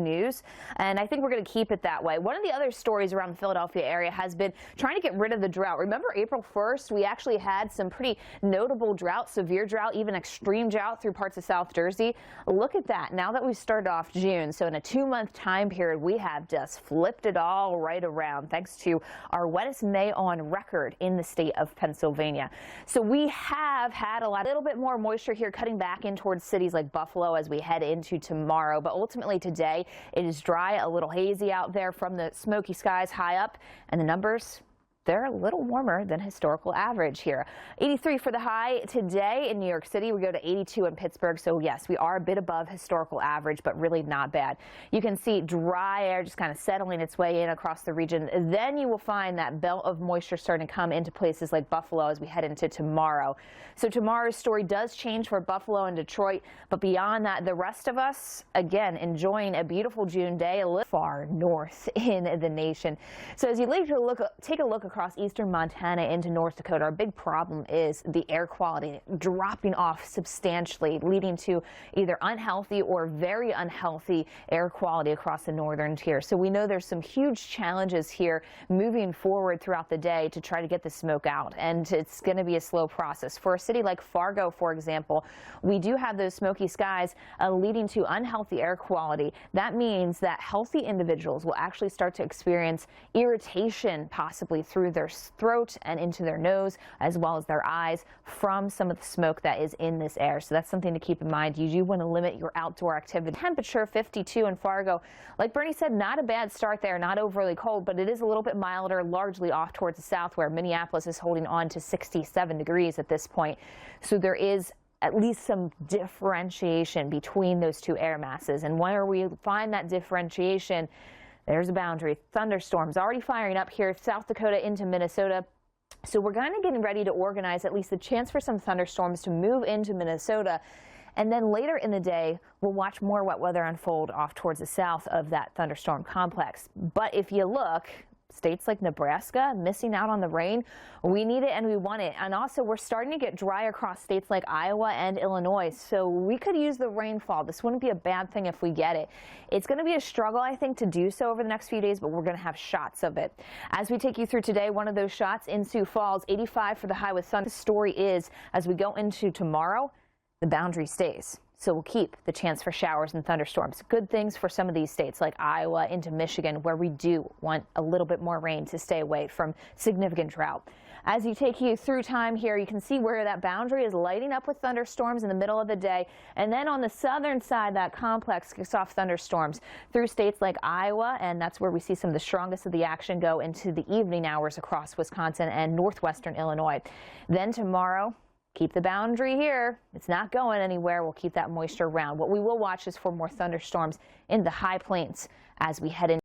news, and I think we're going to keep it that way. One of the other stories around the Philadelphia area has been trying to get rid of the drought. Remember April 1st, we actually had some pretty notable drought, severe drought, even extreme drought through parts of South Jersey. Look at that. Now that we've started off June, so in a 2-month time period, we have just flipped it all right around thanks to our wettest May on record in the state of Pennsylvania. So we have had a little bit more moisture here cutting back in towards cities like Buffalo as we head into tomorrow, but ultimately today it is dry, a little hazy out there from the smoky skies high up, and the numbers, they're a little warmer than historical average here. 83 for the high today in New York City. We go to 82 in Pittsburgh. So yes, we are a bit above historical average, but really not bad. You can see dry air just kind of settling its way in across the region. Then you will find that belt of moisture starting to come into places like Buffalo as we head into tomorrow. So tomorrow's story does change for Buffalo and Detroit, but beyond that, the rest of us, again, enjoying a beautiful June day a little far north in the nation. So as you take a look across eastern Montana into North Dakota, our big problem is the air quality dropping off substantially, leading to either unhealthy or very unhealthy air quality across the northern tier. So we know there's some huge challenges here moving forward throughout the day to try to get the smoke out, and it's going to be a slow process. For a city like Fargo, for example, we do have those smoky skies leading to unhealthy air quality. That means that healthy individuals will actually start to experience irritation, possibly through their throat and into their nose, as well as their eyes, from some of the smoke that is in this air. So that's something to keep in mind. You do want to limit your outdoor activity. Temperature 52 in Fargo. Like Bernie said, not a bad start there, not overly cold, but it is a little bit milder, largely off towards the south, where Minneapolis is holding on to 67 degrees at this point. So there is at least some differentiation between those two air masses. And where we find that differentiation, there's a boundary. Thunderstorms already firing up here, South Dakota into Minnesota. So we're kind of getting ready to organize at least the chance for some thunderstorms to move into Minnesota. And then later in the day, we'll watch more wet weather unfold off towards the south of that thunderstorm complex. But if you look, states like Nebraska missing out on the rain. We need it and we want it. And also we're starting to get dry across states like Iowa and Illinois. So we could use the rainfall. This wouldn't be a bad thing if we get it. It's going to be a struggle, I think, to do so over the next few days, but we're going to have shots of it. As we take you through today, one of those shots in Sioux Falls, 85 for the high with sun. The story is, as we go into tomorrow, the boundary stays. So we'll keep the chance for showers and thunderstorms. Good things for some of these states like Iowa into Michigan, where we do want a little bit more rain to stay away from significant drought. As you take you through time here, you can see where that boundary is lighting up with thunderstorms in the middle of the day. And then on the southern side, that complex kicks off thunderstorms through states like Iowa, and that's where we see some of the strongest of the action go into the evening hours across Wisconsin and northwestern Illinois. Then tomorrow, keep the boundary here. It's not going anywhere. We'll keep that moisture around. What we will watch is for more thunderstorms in the high plains as we head in.